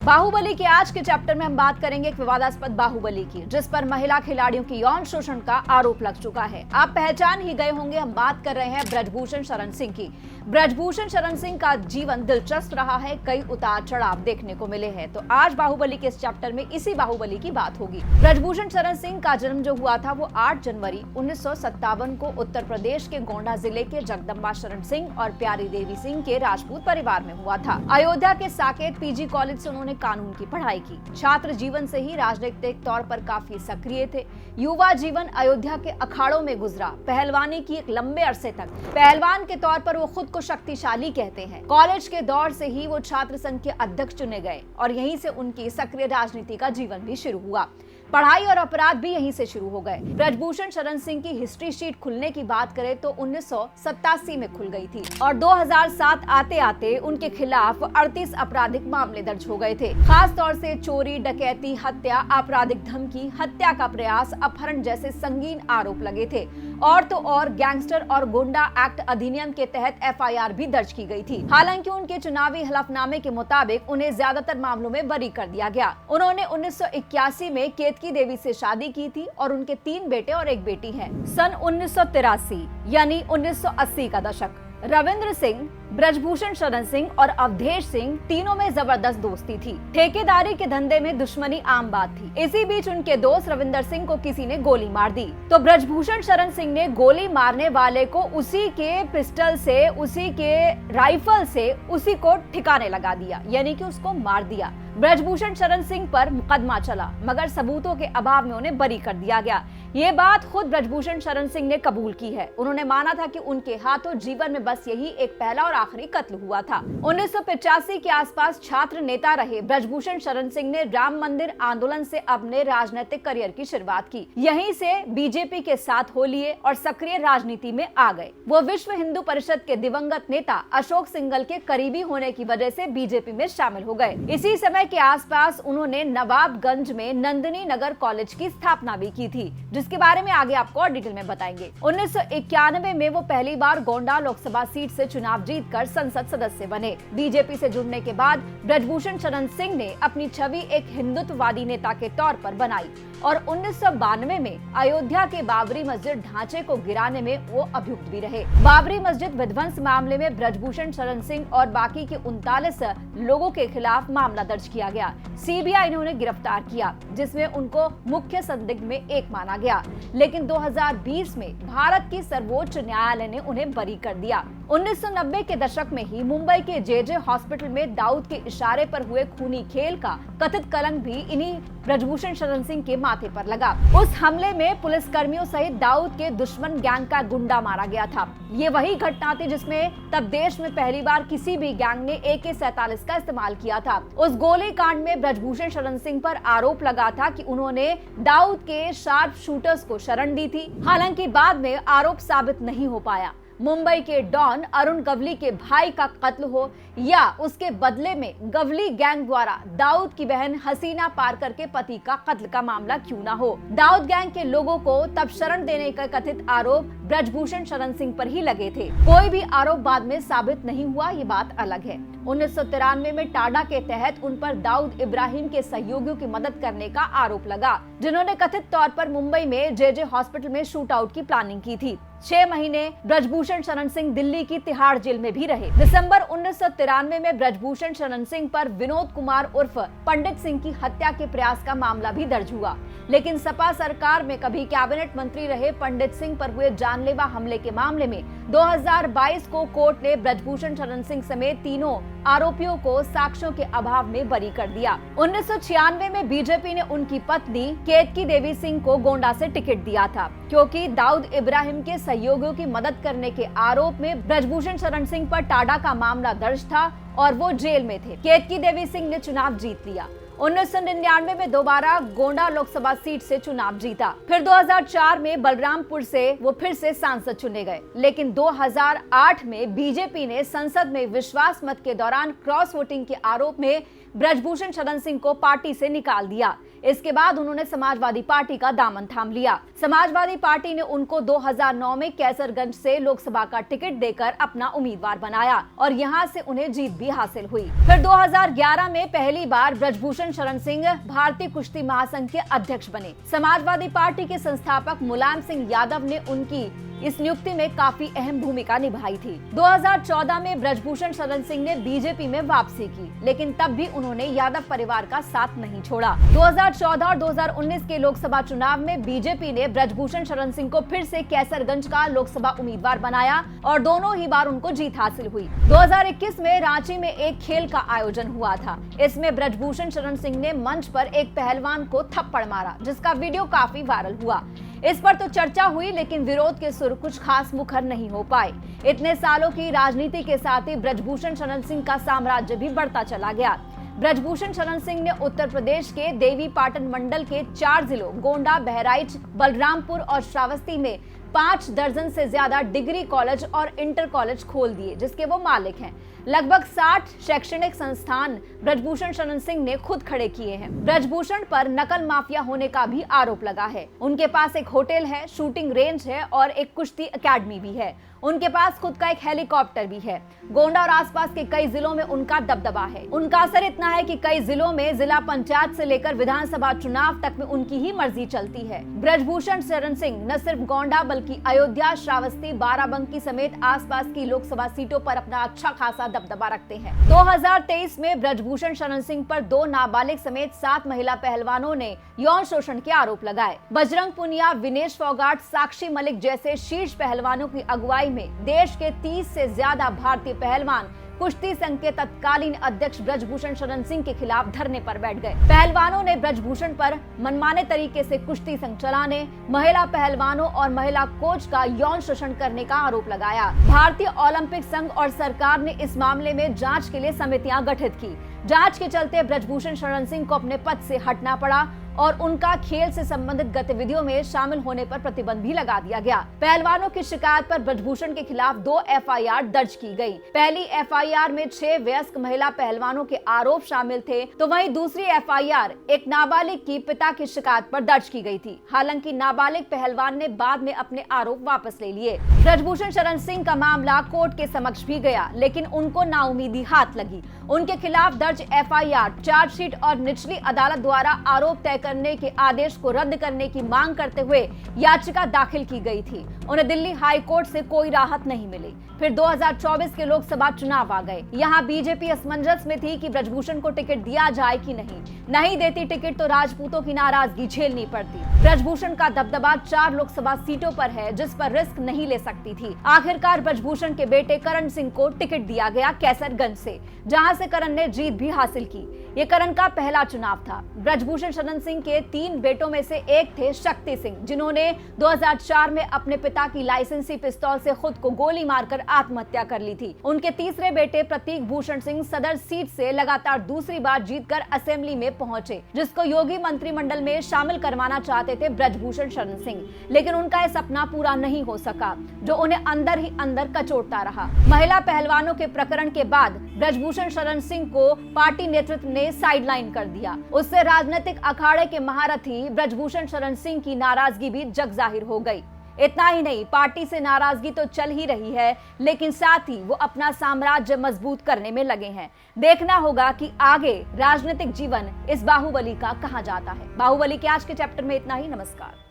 बाहुबली के आज के चैप्टर में हम बात करेंगे एक विवादास्पद बाहुबली की, जिस पर महिला खिलाड़ियों की यौन शोषण का आरोप लग चुका है। आप पहचान ही गए होंगे, हम बात कर रहे हैं ब्रजभूषण शरण सिंह की। ब्रजभूषण शरण सिंह का जीवन दिलचस्प रहा है, कई उतार चढ़ाव देखने को मिले हैं। तो आज बाहुबली के इस चैप्टर में इसी बाहुबली की बात होगी। ब्रजभूषण शरण सिंह का जन्म जो हुआ था वो 8 जनवरी 1957 को उत्तर प्रदेश के गोंडा जिले के जगदम्बा शरण सिंह और प्यारी देवी सिंह के राजपूत परिवार में हुआ था। अयोध्या के साकेत पीजी कॉलेज से उन्होंने कानून की पढ़ाई की। छात्र जीवन से ही राजनीतिक तौर पर काफी सक्रिय थे। युवा जीवन अयोध्या के अखाड़ों में गुजरा। पहलवानी की एक लंबे अरसे तक। पहलवान के तौर पर वो खुद को शक्तिशाली कहते हैं। कॉलेज के दौर से ही वो छात्र संघ के अध्यक्ष चुने गए और यहीं से उनकी सक्रिय राजनीति का जीवन भी शुरू हुआ। पढ़ाई और अपराध भी यहीं से शुरू हो गए। ब्रजभूषण शरण सिंह की हिस्ट्री शीट खुलने की बात करें तो 1987 में खुल गई थी और 2007 आते आते उनके खिलाफ 38 आपराधिक मामले दर्ज हो गए थे। खास तौर से चोरी, डकैती, हत्या, आपराधिक धमकी, हत्या का प्रयास, अपहरण जैसे संगीन आरोप लगे थे। और तो और गैंगस्टर और गुंडा एक्ट अधिनियम के तहत FIR भी दर्ज की गई थी। हालांकि उनके चुनावी हलफनामे के मुताबिक उन्हें ज्यादातर मामलों में बरी कर दिया गया। उन्होंने 1981 में केतकी देवी से शादी की थी और उनके 3 बेटे और 1 बेटी है। सन 1983 यानी 1980 का दशक। रविंद्र सिंह, ब्रजभूषण शरण सिंह और अवधेश सिंह तीनों में जबरदस्त दोस्ती थी। ठेकेदारी के धंधे में दुश्मनी आम बात थी। इसी बीच उनके दोस्त रविंद्र सिंह को किसी ने गोली मार दी तो ब्रजभूषण शरण सिंह ने गोली मारने वाले को उसी के पिस्टल से, उसी के राइफल से उसी को ठिकाने लगा दिया, यानी कि उसको मार दिया। ब्रजभूषण शरण सिंह पर मुकदमा चला मगर सबूतों के अभाव में उन्हें बरी कर दिया गया। ये बात खुद ब्रजभूषण शरण सिंह ने कबूल की है। उन्होंने माना था कि उनके हाथों जीवन में बस यही एक पहला और आखिरी कत्ल हुआ था। 1985 के आसपास छात्र नेता रहे ब्रजभूषण शरण सिंह ने राम मंदिर आंदोलन से अपने राजनीतिक करियर की शुरुआत की। यहीं से बीजेपी के साथ हो लिए और सक्रिय राजनीति में आ गए। वो विश्व हिंदू परिषद के दिवंगत नेता अशोक सिंघल के करीबी होने की वजह से बीजेपी में शामिल हो गए। इसी समय के आसपास उन्होंने नवाबगंज में नंदिनी नगर कॉलेज की स्थापना भी की थी, जिसके बारे में आगे आपको और डिटेल में बताएंगे। 1991 में वो पहली बार गोंडा लोकसभा सीट से चुनाव जीतकर संसद सदस्य बने। बीजेपी से जुड़ने के बाद ब्रजभूषण शरण सिंह ने अपनी छवि एक हिंदुत्ववादी नेता के तौर पर बनाई और 1992 में अयोध्या के बाबरी मस्जिद ढांचे को गिराने में वो अभियुक्त भी रहे। बाबरी मस्जिद विध्वंस मामले में ब्रजभूषण शरण सिंह और बाकी के 39 लोगों के खिलाफ मामला दर्ज किया गया। CBI ने उन्हें गिरफ्तार किया, जिसमें उनको मुख्य संदिग्ध में एक माना गया, लेकिन 2020 में भारत की सर्वोच्च न्यायालय ने उन्हें बरी कर दिया। 1990 के दशक में ही मुंबई के JJ हॉस्पिटल में दाऊद के इशारे पर हुए खूनी खेल का कथित कलंक भी इन्हीं ब्रजभूषण शरण सिंह के माथे पर लगा। उस हमले में पुलिसकर्मियों सहित दाऊद के दुश्मन गैंग का गुंडा मारा गया था। ये वही घटना थी जिसमें तब देश में पहली बार किसी भी गैंग ने AK-47 का इस्तेमाल किया था। उस गोली कांड में ब्रजभूषण शरण सिंह पर आरोप लगा था कि उन्होंने दाऊद के शार्प शूटर्स को शरण दी थी। हालांकि बाद में आरोप साबित नहीं हो पाया। मुंबई के डॉन अरुण गवली के भाई का कत्ल हो या उसके बदले में गवली गैंग द्वारा दाऊद की बहन हसीना पारकर के पति का कत्ल का मामला क्यों ना हो, दाऊद गैंग के लोगों को तब शरण देने का कथित आरोप ब्रजभूषण शरण सिंह पर ही लगे थे। कोई भी आरोप बाद में साबित नहीं हुआ, ये बात अलग है। 1993 में टाडा के तहत उन पर दाऊद इब्राहिम के सहयोगियों की मदद करने का आरोप लगा, जिन्होंने कथित तौर पर मुंबई में JJ हॉस्पिटल में शूट आउट की प्लानिंग की थी। 6 महीने ब्रजभूषण शरण सिंह दिल्ली की तिहाड़ जेल में भी रहे। दिसंबर 1993 में ब्रजभूषण शरण सिंह पर विनोद कुमार उर्फ पंडित सिंह की हत्या के प्रयास का मामला भी दर्ज हुआ, लेकिन सपा सरकार में कभी कैबिनेट मंत्री रहे पंडित सिंह पर हुए जानलेवा हमले के मामले में 2022 को कोर्ट ने ब्रजभूषण शरण सिंह समेत तीनों आरोपियों को साक्ष्यों के अभाव में बरी कर दिया। 1996 में बीजेपी ने उनकी पत्नी केतकी देवी सिंह को गोंडा से टिकट दिया था, क्योंकि दाऊद इब्राहिम के सहयोगियों की मदद करने के आरोप में ब्रजभूषण शरण सिंह पर टाडा का मामला दर्ज था और वो जेल में थे। केतकी देवी सिंह ने चुनाव जीत लिया। 1999 में दोबारा गोंडा लोकसभा सीट से चुनाव जीता। फिर 2004 में बलरामपुर से वो फिर से सांसद चुने गए, लेकिन 2008 में बीजेपी ने संसद में विश्वास मत के दौरान क्रॉस वोटिंग के आरोप में ब्रजभूषण शरण सिंह को पार्टी से निकाल दिया। इसके बाद उन्होंने समाजवादी पार्टी का दामन थाम लिया। समाजवादी पार्टी ने उनको 2009 में कैसरगंज से लोकसभा का टिकट देकर अपना उम्मीदवार बनाया और यहां से उन्हें जीत भी हासिल हुई। फिर 2011 में पहली बार ब्रजभूषण शरण सिंह भारतीय कुश्ती महासंघ के अध्यक्ष बने। समाजवादी पार्टी के संस्थापक मुलायम सिंह यादव ने उनकी इस नियुक्ति में काफी अहम भूमिका निभाई थी। 2014 में ब्रजभूषण शरण सिंह ने बीजेपी में वापसी की, लेकिन तब भी उन्होंने यादव परिवार का साथ नहीं छोड़ा। 2014 और 2019 के लोकसभा चुनाव में बीजेपी ने ब्रजभूषण शरण सिंह को फिर से कैसरगंज का लोकसभा उम्मीदवार बनाया और दोनों ही बार उनको जीत हासिल हुई। 2021 में रांची में एक खेल का आयोजन हुआ था। इसमें ब्रजभूषण शरण सिंह ने मंच पर एक पहलवान को थप्पड़ मारा, जिसका वीडियो काफी वायरल हुआ। इस पर तो चर्चा हुई, लेकिन विरोध के सुर कुछ खास मुखर नहीं हो पाए। इतने सालों की राजनीति के साथ ही ब्रजभूषण शरण सिंह का साम्राज्य भी बढ़ता चला गया। ब्रजभूषण शरण सिंह ने उत्तर प्रदेश के देवी पाटन मंडल के 4 जिलों गोंडा, बहराइच, बलरामपुर और श्रावस्ती में 5 दर्जन से ज्यादा डिग्री कॉलेज और इंटर कॉलेज खोल दिए, जिसके वो मालिक हैं। लगभग 60 शैक्षणिक संस्थान ब्रजभूषण शरण सिंह ने खुद खड़े किए हैं। ब्रजभूषण पर नकल माफिया होने का भी आरोप लगा है। उनके पास एक होटल है, शूटिंग रेंज है और एक कुश्ती अकेडमी भी है। उनके पास खुद का एक हेलीकॉप्टर भी है। गोंडा और आसपास के कई जिलों में उनका दबदबा है। उनका असर इतना है कि कई जिलों में जिला पंचायत से लेकर विधानसभा चुनाव तक में उनकी ही मर्जी चलती है। ब्रजभूषण शरण सिंह न सिर्फ गोंडा बल्कि अयोध्या, श्रावस्ती, बाराबंकी समेत आसपास की लोकसभा सीटों पर अपना अच्छा खासा दबदबा रखते हैं। 2023 में ब्रजभूषण शरण सिंह पर 2 नाबालिग समेत 7 महिला पहलवानों ने यौन शोषण के आरोप लगाए। बजरंग पुनिया, विनेश फोगाट, साक्षी मलिक जैसे शीर्ष पहलवानों की अगुवाई में देश के 30 से ज्यादा भारतीय पहलवान कुश्ती संघ के तत्कालीन अध्यक्ष ब्रजभूषण शरण सिंह के खिलाफ धरने पर बैठ गए। पहलवानों ने ब्रजभूषण पर मनमाने तरीके से कुश्ती संघ चलाने, महिला पहलवानों और महिला कोच का यौन शोषण करने का आरोप लगाया। भारतीय ओलंपिक संघ और सरकार ने इस मामले में जांच के लिए समितियां गठित की। जांच के चलते ब्रजभूषण शरण सिंह को अपने पद से हटना पड़ा और उनका खेल से संबंधित गतिविधियों में शामिल होने पर प्रतिबंध भी लगा दिया गया। पहलवानों की शिकायत पर ब्रजभूषण के खिलाफ 2 एफआईआर दर्ज की गई। पहली एफआईआर में 6 वयस्क महिला पहलवानों के आरोप शामिल थे, तो वहीं दूसरी एफआईआर एक नाबालिग की पिता की शिकायत पर दर्ज की गई थी। हालांकि नाबालिग पहलवान ने बाद में अपने आरोप वापस ले लिए। ब्रजभूषण शरण सिंह का मामला कोर्ट के समक्ष भी गया, लेकिन उनको नाउमीदी हाथ लगी। उनके खिलाफ दर्ज एफआईआर, चार्जशीट और निचली अदालत द्वारा आरोप तय करने के आदेश को रद्द करने की मांग करते हुए याचिका दाखिल की गई थी। उन्हें दिल्ली हाई कोर्ट से कोई राहत नहीं मिली। फिर 2024 के लोकसभा चुनाव आ गए। यहाँ बीजेपी असमंजस में थी कि ब्रजभूषण को टिकट दिया जाए कि नहीं देती टिकट तो राजपूतों की नाराजगी झेलनी पड़ती। ब्रजभूषण का दबदबा 4 लोकसभा सीटों पर है, जिस पर रिस्क नहीं ले सकती थी। आखिरकार ब्रजभूषण के बेटे करण सिंह को टिकट दिया गया कैसरगंज से, जहां से करण ने जीत भी हासिल की। ये करण का पहला चुनाव था। ब्रजभूषण शरण सिंह के 3 बेटों में से एक थे शक्ति सिंह, जिन्होंने 2004 में अपने पिता की लाइसेंसी पिस्तौल से खुद को गोली मारकर आत्महत्या कर ली थी। उनके तीसरे बेटे प्रतीक भूषण सिंह सदर सीट से लगातार दूसरी बार जीतकर असेंबली में पहुंचे, जिसको योगी मंत्रिमंडल में शामिल करवाना चाहते थे ब्रजभूषण शरण सिंह, लेकिन उनका यह सपना पूरा नहीं हो सका, जो उन्हें अंदर ही अंदर कचोटता रहा। महिला पहलवानों के प्रकरण के बाद ब्रजभूषण शरण सिंह को पार्टी नेतृत्व ने साइडलाइन कर दिया। उससे राजनीतिक अखाड़े के महारथी ब्रजभूषण शरण सिंह की नाराजगी भी जग जाहिर हो गई। इतना ही नहीं, पार्टी से नाराजगी तो चल ही रही है, लेकिन साथ ही वो अपना साम्राज्य मजबूत करने में लगे हैं। देखना होगा कि आगे राजनीतिक जीवन इस बाहुबली का कहां जाता है। बाहुबली के आज के चैप्टर में इतना ही। नमस्कार।